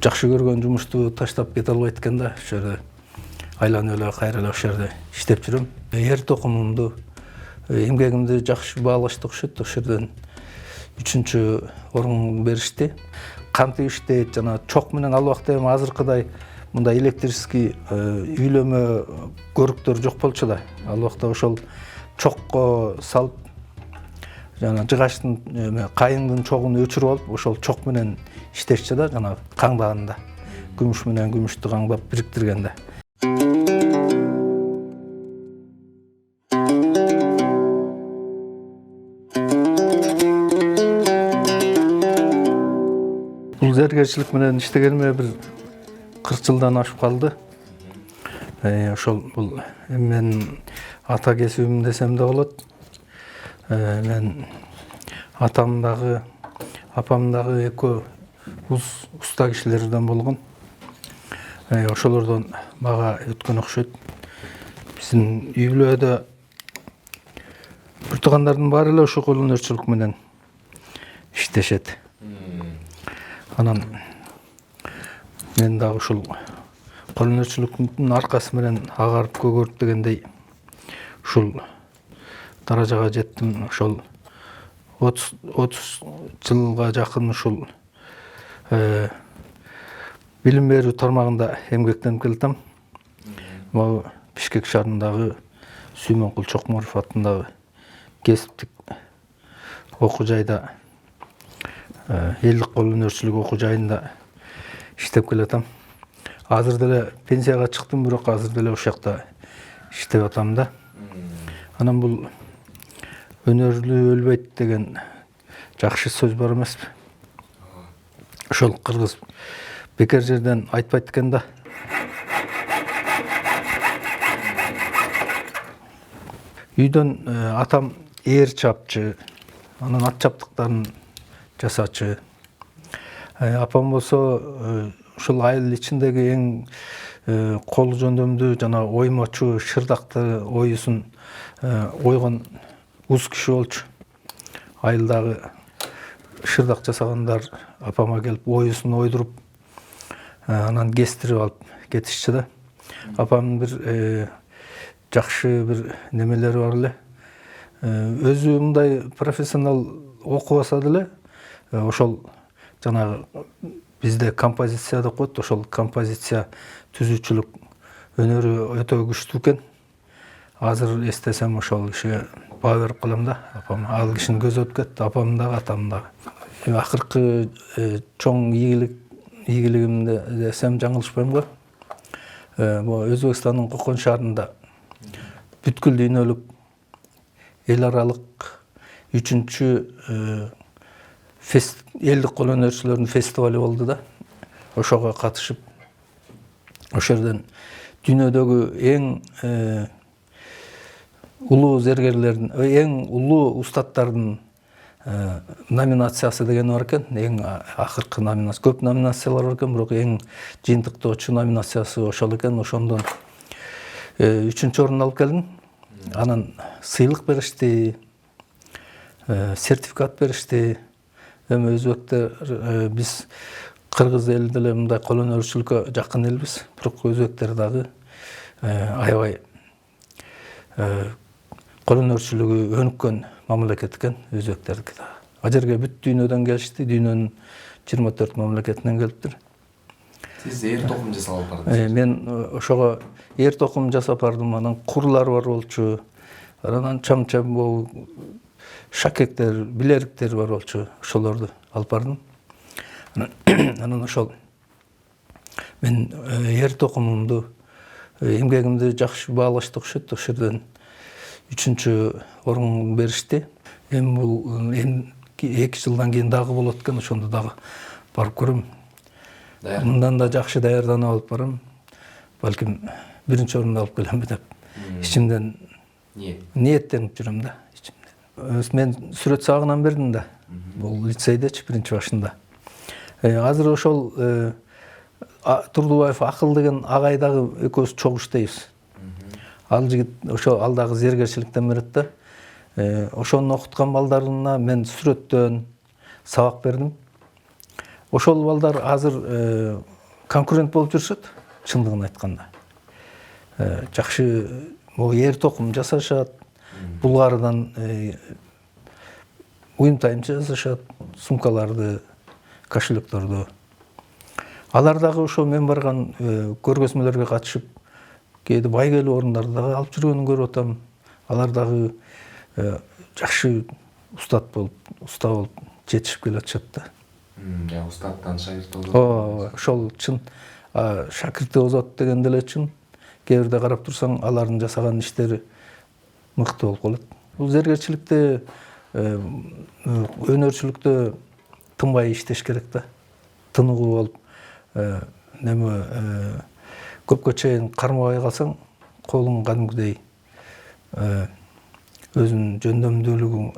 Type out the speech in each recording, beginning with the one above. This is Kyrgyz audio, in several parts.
жакшы көргөн жумушту таштап кете албайт экен да. Ошо жерде айланып эле кайра эле ошо жерде иштеп жүрөм. Эр токумумду, эмгегимди жакшы баалашты окшойт. Ошо жерден 3-чү орун беришти. Кантип иштейт, жана чок менен ал убакта эми азыркыдай мындай электрический үйлөмө көрүктөр жок болчу да. Ал убакта ошол чокко салып, жана жыгачтын кайыңдын чогун өчүрүп алып, ошол чок менен иштешчи да, жана каңдаганда. Күмүш менен күмүштү каңдап бириктиргенде. Бул зергерчилик менен иштегениме бир 40 жылдан ашып калды. Ошол бул мен ата кесибим десем да болот. Мен атам дагы, апам дагы экөө уста кишилерден болгон. Ошолордон мага өткөн окшойт. Биздин үй бүлөдө бир туугандардын баары эле ошо кол өнөрчүлүк менен иштешет. Анан мен дагы ушул кол өнөрчүлүктүн аркасы менен агарып көгөрүп дегендей ушул даражага жеттим. Ошол 30 жылга жакын ушул билим берүү тармагында эмгектенип келатам. Могу Бишкек шаарындагы Сүймөнкул Чокморов атындагы кесиптик окуу жайда, элдик кол өнөрчүлүк окуу жайында иштеп келатам. Азыр деле пенсияга чыктым, бирок азыр деле ошол жакта иштеп атам да. Анан бул өнөрлүү өлбөйт деген жакшы сөз бар эмеспи? Ошол кыргыз бекер жерден айтпайт экен да. Үйдөн атам ээр чапчы, анан ат чаптыктарын жасачы. Апам болсо ушул айыл ичиндеги эң кол жөндөмдүү жана оймочу, шырдакты оюсун ойгон уз киши болчу. Айылдагы шырдак жасагандар апама келип оюсун ойдуруп, анан кестирип алып кетишчи да. Апамдын бир жакшы бир немелери бар эле. Өзү мындай профессионал окубаса деле, ошол жанагы бизде композиция деп коет, ошол композиция түзүүчүлүк өнөрү өтө күчтүү экен. Азыр эстесем ошол кишиге баа берип калам да. Апам ал кишинин көзү өтүп кетти, апам дагы, атам дагы. Акыркы чоң ийгилигимди десем жаңылышпайм го. Өзбекстандын Кокон шаарында бүткүл дүйнөлүк эл аралык 3-чү элдик кол өнөрчүлөрдүн фестивали болду да. Ошого катышып, ошол жерден дүйнөдөгү эң улуу зергерлердин, эң улуу устаттардын номинациясы деген бар экен. Эң акыркы номинация, көп номинациялар бар экен, бирок эң жыйынтыктоочу номинациясы ошол экен. Ошондон 3-чү орун алып келдим. Анан сыйлык беришти, сертификат беришти. Эми өзбектер, биз кыргыз эл деле мындай кол өнөрчүлүккө жакын элбиз, бирок өзбектер дагы аябай кол өнөрчүлүгү өнүккөн мамлекет экен, өзбектердики да. Ал жерге бүт дүйнөдөн келишти, дүйнөнүн 24 мамлекетинен келиптир. Сиз эр токум жасап бардыңыз? Мен ошого эр токум жасап бардым, анан курлар бар болчу, анан чам-чам шакектер, билериктер бар болчу, ошолорду алып бардым. Анан ошол мен эр токумумду, эмгегимди жакшы баалашты окшойт. Ошол жерден 3-чү орун беришти. Эми бул 2 жылдан кийин дагы болот экен, ошондо дагы барып көрөм. Мындан да жакшы даярданып алып барам. Балким 1-чи орунду алып келемби деп ичимден ниеттенип жүрөм да. Мен сүрөт сабагынан бердим да. Бул лицейдечи 1-чи башында. Азыр ошол Турдубаев Акыл деген агай дагы экөөбүз чогуу иштейбиз. Ал жигит ошо ал дагы зергерчиликтен берет да. Ошону окуткан балдарына мен сүрөттөн сабак бердим. ошол балдар азыр конкурент болуп жүрүшөт, чындыгын айтканда. Жакшы эр токум жасашат, булгарыдан уюм тайымча жасашат, сумкаларды, кошелектөрдү. Алар дагы ошо мен барган көргөзмөлөргө катышып, кээде байгелүү орундарда дагы алып жүргөнүн көрүп атам. Алар дагы жакшы уста болуп жетишип келе атышат да. Устаттан шагирт Ошол чын шакирти озот деген деле чын. Кээ бирде карап турсаң, алардын жасаган иштери мыкты болуп калат. Бул зергерчиликте, өнөрчүлүктө тынбай иштеш керек да. Тыныгуу болуп, көпкө чейин кармабай калсаң, колуң кадимгидей өзүнүн жөндөмдүүлүгүң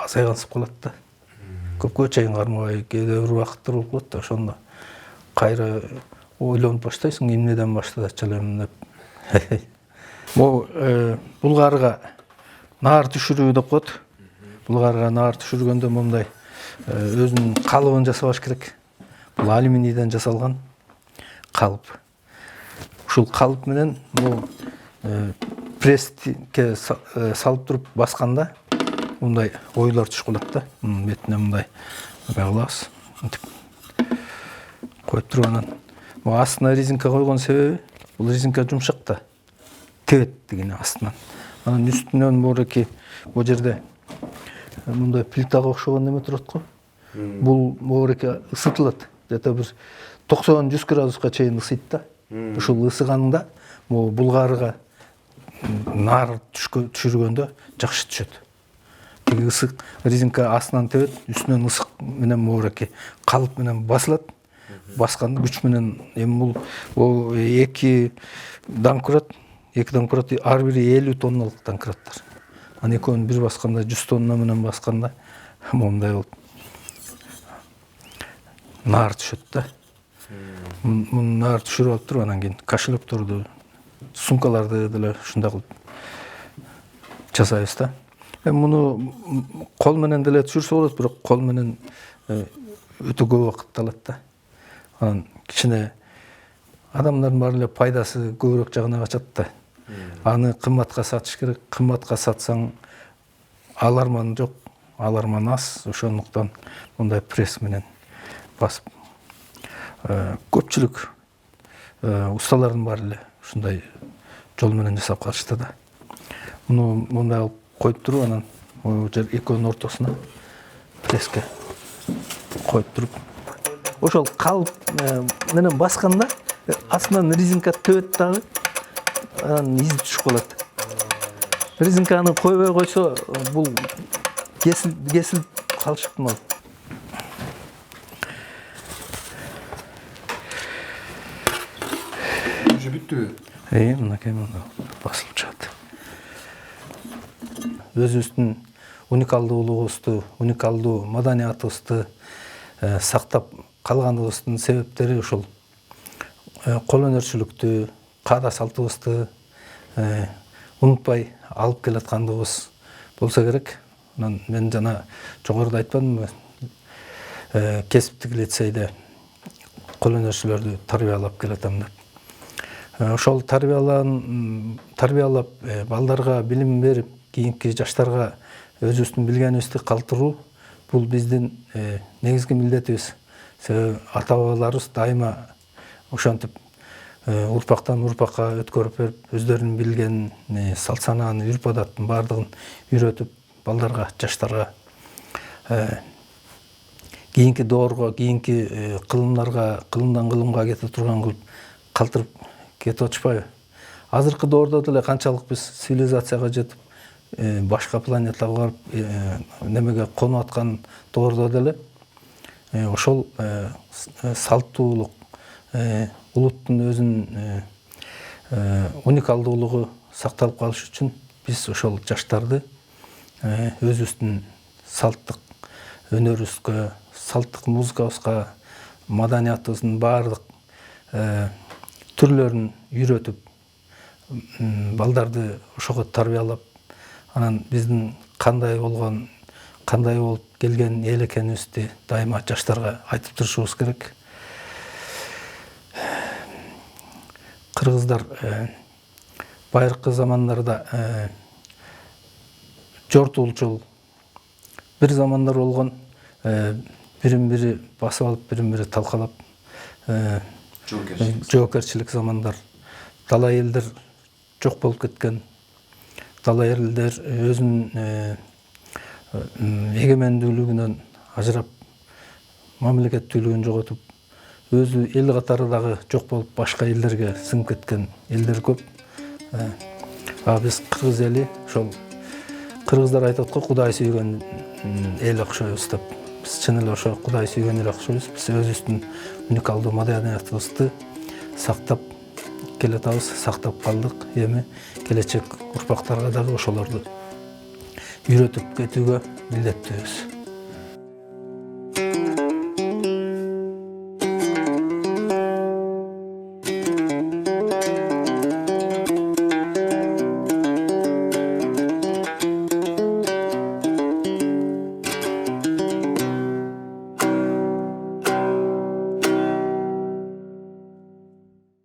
азайгансып калат да. Көпкө чейин кармабай, кээде бир убакыттар болуп калат да, ошондо кайра ойлонуп баштайсың, эмнеден баштачу элем деп. Булгарыга наар түшүрүү деп коет. Булгарыга наар түшүргөндө мындай өзүнүн калыбын жасабаш керек. Бул алюминийден жасалган калып. Ушул калып менен пресске салып туруп басканда мындай ойлор түшүп калат да. Бетине мындай кылабыз. Коюп туруп анан астына резинка койгон себеби, бул резинка жумшак да. Тебет деген астынан. Анан үстүнөн бул жерде мындай плитага окшогон неме турат го. Бул ысытылат. Где-то бир 90-100 градуска чейин ысыйт да. Ушул ысыганында булгарыга наар түшүргөндө жакшы түшөт. Тиги ысык резинка астынан тебет, үстүнөн ысык менен калып менен басылат. Басканда күч менен бул 2 домкрат, ар бири 50 тонналык домкраттар. Анан экөөнү бир басканда 100 тонна менен басканда мондай болуп наар түшөт да. Муну наар түшүрүп алып туруп, анан кийин кошелекторду, сумкаларды деле ушундай кылып жасайбыз да. Муну кол менен деле түшүрсө болот, бирок кол менен өтө көп убакыт алат да. Анан кичине адамдардын баары эле пайдасы көбүрөөк жагына качат да. Аны кымбатка сатыш керек. Кымбатка сатсаң аларман жок, аларман аз. Ошондуктан мындай пресс менен басып. Көпчүлүк усталардын баары эле ушундай жол менен жасап калышты да. Муну мындай алып коюп туруп, анан экөөнүн ортосуна пресске коюп туруп, ошол калып менен басканда астынан резинка тебет дагы, анан изи түшүп калат. Резинканы койбой койсо, бул кесилип калышы ыктымал. Уже бүттүбү? Мынакей басылып чыгат. Өзүбүздүн уникалдуулугубузду, уникалдуу маданиятыбызды сактап калганыбыздын себептери ушул кол өнөрчүлүктү, каада салтыбызды унутпай алып келаткандыгыбыз болсо керек. Анан мен жана жогоруда айтпадымбы, кесиптик лицейде кол өнөрчүлөрдү тарбиялап келатам деп. Ошол тарбиялап балдарга билим берип, кийинки жаштарга өзүбүздүн билгенибизди калтыруу бул биздин негизги милдетибиз. Себеби ата-бабаларыбыз дайыма ошентип урпактан урпакка өткөрүп берип, өздөрүнүн билген салт санааны, үрп адаттын баардыгын үйрөтүп, балдарга, жаштарга кийинки доорго, кийинки кылымдан кылымга кете турган кылып калтырып кетип атышпайбы? Азыркы доордо деле канчалык биз цивилизацияга жетип, башка планетага барып, немеге конуп аткан доордо деле ошол салттуулук, улуттун өзүнүн уникалдуулугу сакталып калыш үчүн биз ошол жаштарды өзүбүздүн салттык өнөрүбүзгө, салттык музыкабызга, маданиятыбыздын баардык түрлөрүн үйрөтүп, балдарды ошого тарбиялап, анан биздин кандай болгон кандай болуп келген эл экенибизди дайыма жаштарга айтып турушубуз керек. Кыргыздар байыркы замандарда жортулчул бир замандар болгон, бирин бири басып алып, бирин бири талкалап, жоокерчилик замандар. Дала элдер жок болуп кеткен. Дала элдер өзүнүн эгемендүүлүгүнөн ажырап, мамлекеттүүлүгүн жоготуп, өзү эл катары дагы жок болуп, башка элдерге сиңип кеткен элдер көп. Биз кыргыз эли ошол кыргыздар айтат го, Кудай сүйгөн эл окшойбуз деп. Биз чын эле ошо Кудай сүйгөн эл окшойбуз. Биз өзүбүздүн уникалдуу маданиятыбызды сактап келатабыз, сактап калдык. Эми келечек урпактарга дагы ошолорду үйрөтүп кетүүгө милдеттүүбүз.